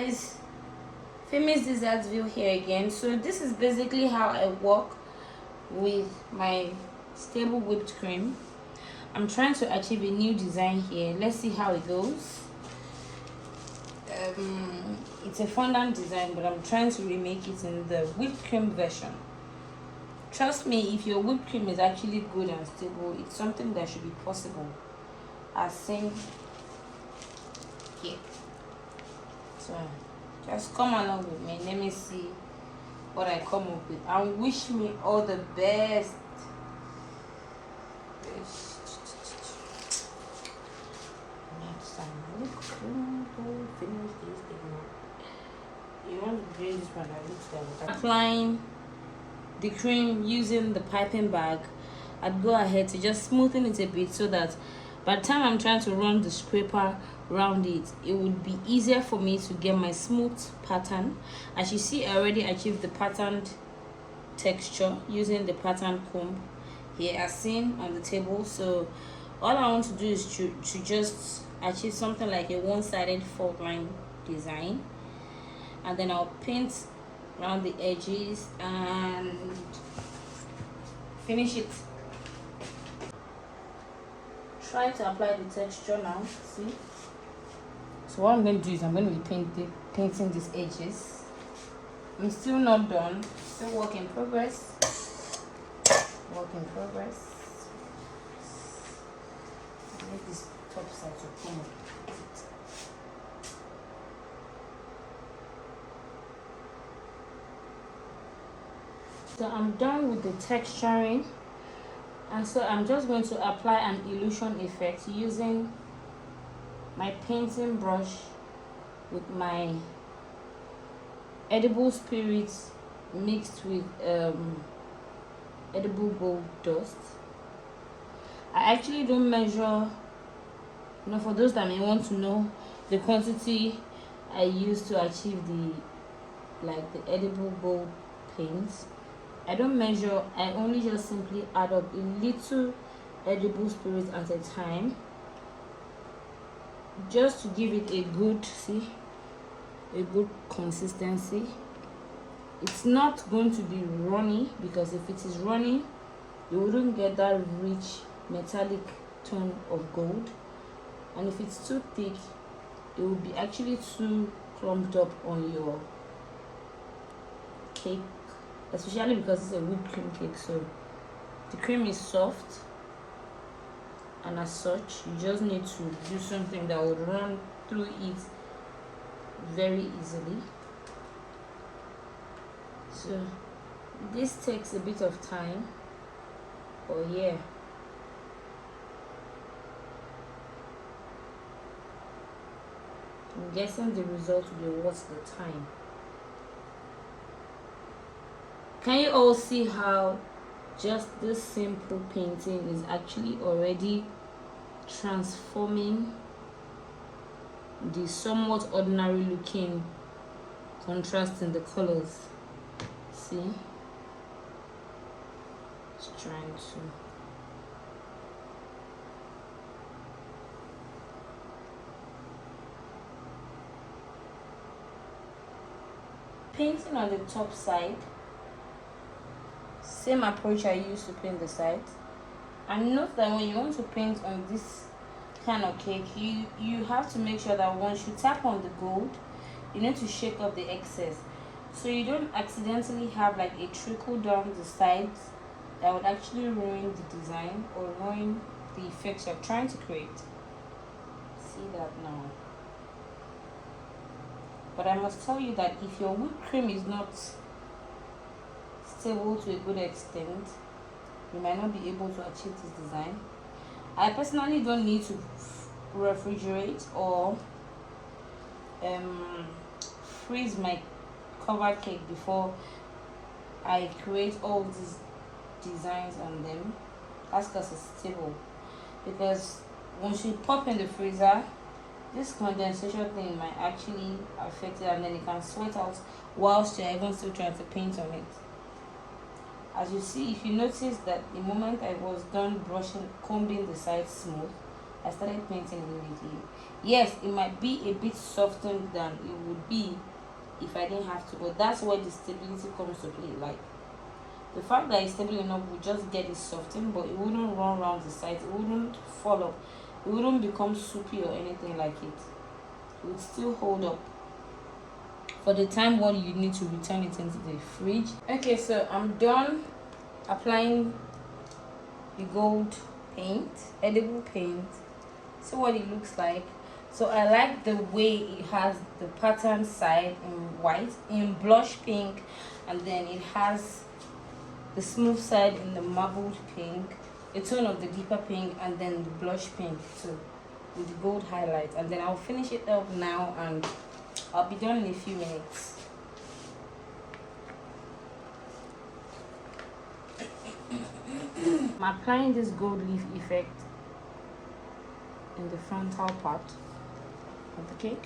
Guys, famous dessert view here again. So this is basically how I work with my stable whipped cream. I'm trying to achieve a new design here. Let's see how it goes. It's a fondant design, but I'm trying to remake it in the whipped cream version. Trust me, if your whipped cream is actually good and stable, it's something that should be possible, as seen here. So just come along with me. Let me see what I come up with and wish me all the best. Next time, finish this thing. You want to grade this one? Applying the cream using the piping bag, I'd go ahead to just smoothen it a bit so that by the time I'm trying to run the scraper around it, it would be easier for me to get my smooth pattern. As you see, I already achieved the patterned texture using the pattern comb here as seen on the table. So all I want to do is to just achieve something like a one-sided fault line design, and then I'll paint around the edges and finish it. Try to apply the texture now. See, so what I'm going to do is I'm going to be painting these edges. I'm still not done, still work in progress. I need this top side to come up. So I'm done with the texturing, and so I'm just going to apply an illusion effect using my painting brush with my edible spirits mixed with edible gold dust. I actually don't measure, for those that may want to know the quantity I use to achieve the edible gold paints. I don't measure, I only just simply add up a little edible spirit at a time, just to give it a good consistency. It's not going to be runny, because if it is runny, you wouldn't get that rich metallic tone of gold, and if it's too thick, it will be actually too clumped up on your cake, especially because it's a whipped cream cake. So the cream is soft, and as such you just need to do something that will run through it very easily. So this takes a bit of time, but yeah, I'm guessing the result will be worth the time. Can you all see how just this simple painting is actually already transforming the somewhat ordinary looking contrast in the colors? See, just trying to painting on the top side. Same approach I used to paint the sides. And note that when you want to paint on this kind of cake, you have to make sure that once you tap on the gold, you need to shake off the excess, so you don't accidentally have like a trickle down the sides that would actually ruin the design or ruin the effects you're trying to create. See that now? But I must tell you that if your whipped cream is not stable to a good extent, you might not be able to achieve this design. I personally don't need to refrigerate or freeze my covered cake before I create all these designs on them. That's because it's stable, because once you pop in the freezer, this condensation thing might actually affect it, and then it can sweat out whilst you're even still trying to paint on it. As you see, if you notice that the moment I was done combing the sides smooth, I started painting immediately. Yes, it might be a bit softened than it would be if I didn't have to, but that's where the stability comes to play. Like, the fact that it's stable enough would just get it softened, but it wouldn't run around the sides, it wouldn't fall up, it wouldn't become soupy or anything like it. It would still hold up for the time when you need to return it into the fridge. Okay, so I'm done applying the gold paint, edible paint. See what it looks like. So I like the way it has the pattern side in white, in blush pink, and then it has the smooth side in the marbled pink, a tone of the deeper pink, and then the blush pink too, with the gold highlight. And then I'll finish it up now and I'll be done in a few minutes. I'm applying this gold leaf effect in the frontal part of the cake.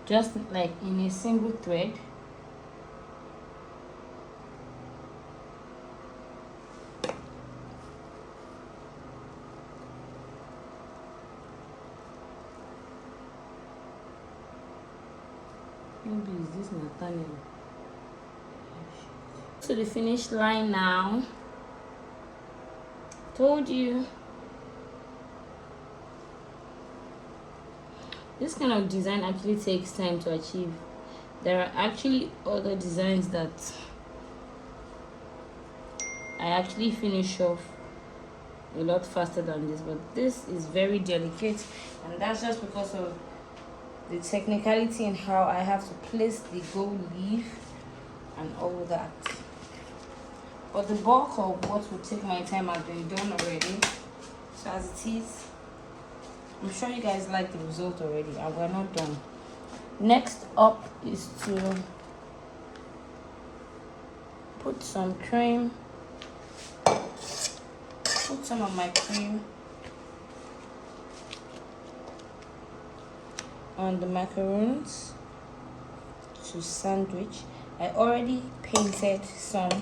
Just like in a single thread. Maybe is this Nathaniel? To the finish line now. Told you. This kind of design actually takes time to achieve. There are actually other designs that I actually finish off a lot faster than this, but this is very delicate, and that's just because of the technicality in how I have to place the gold leaf and all that. But the bulk of what will take my time has been done already. So as it is, I'm sure you guys like the result already, and we're not done. Next up is to put some cream, put some of my cream on the macaroons to sandwich. I already painted some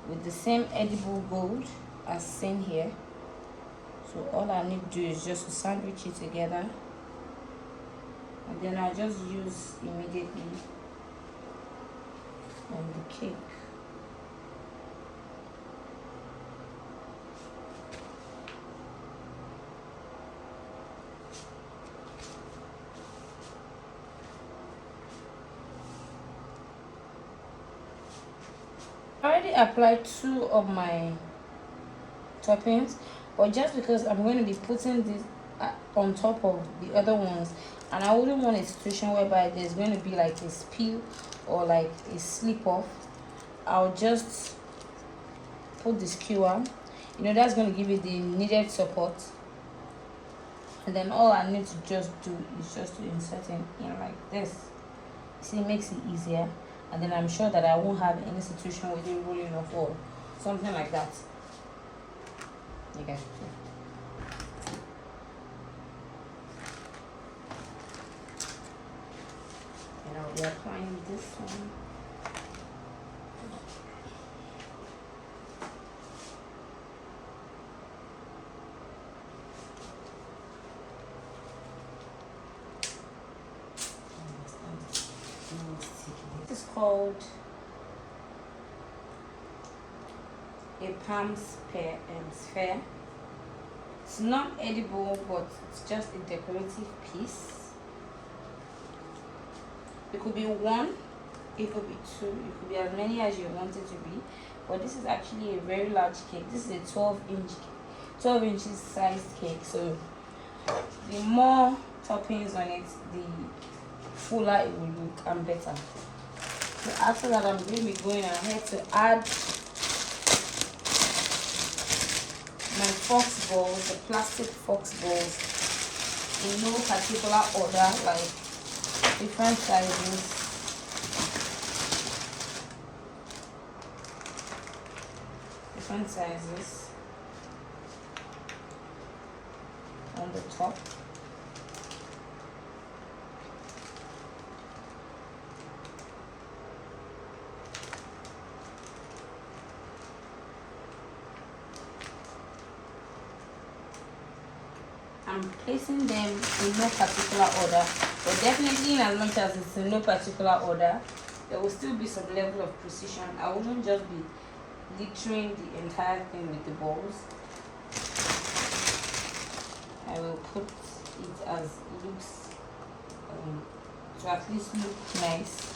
with the same edible gold as seen here. So all I need to do is just to sandwich it together, and then I'll just use immediately on the cake. I already applied 2 of my toppings, but just because I'm going to be putting this on top of the other ones, and I wouldn't want a situation whereby there's going to be like a spill or like a slip off, I'll just put the skewer. You know, that's going to give it the needed support, and then all I need to just do is just to insert it in like this. See, it makes it easier, and then I'm sure that I won't have any situation with it rolling off or something like that. You guys see. And I'll be applying this one. This is called a palm sphere. It's not edible, but it's just a decorative piece. It could be 1, it could be 2, it could be as many as you want it to be. But this is actually a very large cake. This is a 12 inches sized cake. So the more toppings on it, the fuller it will look and better. So after that, I'm going to be going ahead to add my fox balls, the plastic fox balls, in no particular order, like different sizes. Different sizes on the top. I'm placing them in no particular order, but definitely in as much as it's in no particular order, there will still be some level of precision. I wouldn't just be littering the entire thing with the balls. I will put it as it looks, to at least look nice.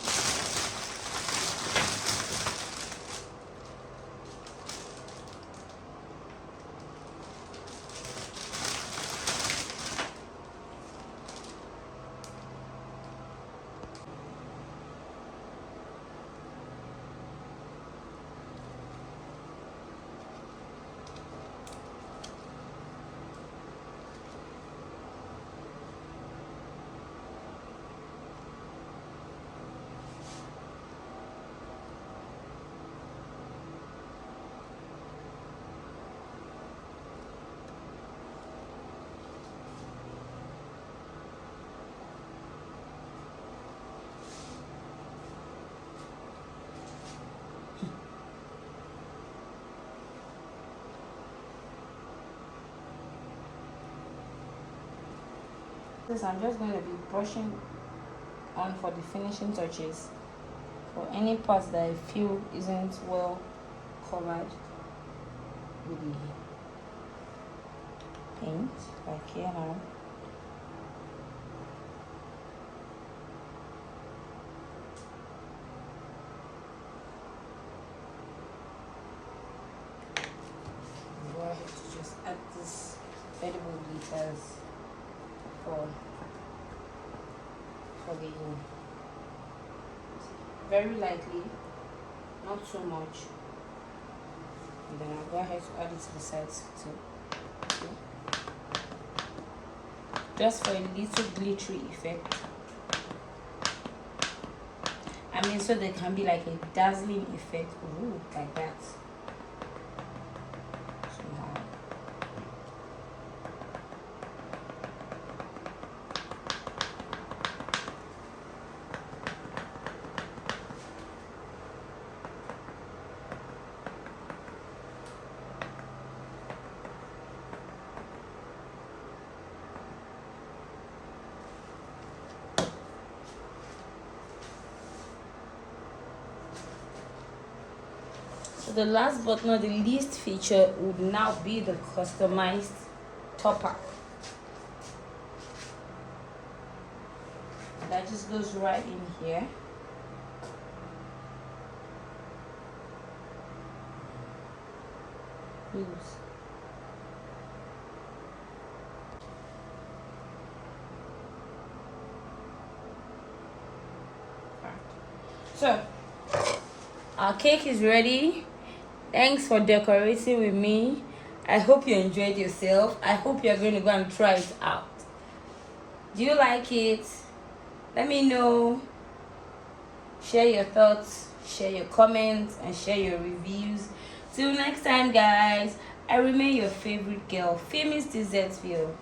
This I'm just going to be brushing on for the finishing touches for any parts that I feel isn't well covered with the paint, like here now. Go ahead to just add this edible glitters for the very lightly, not so much, and then I'll go ahead to add it to the sides too. Okay. Just for a little glittery effect. I mean, so there can be like a dazzling effect. Ooh, like that. So the last but not the least feature would now be the customized topper. That just goes right in here. Oops. So our cake is ready. Thanks for decorating with me. I hope you enjoyed yourself. I hope you're going to go and try it out. Do you like it? Let me know. Share your thoughts, share your comments, and share your reviews. Till next time, guys, I remain your favorite girl, Famous Dessertville.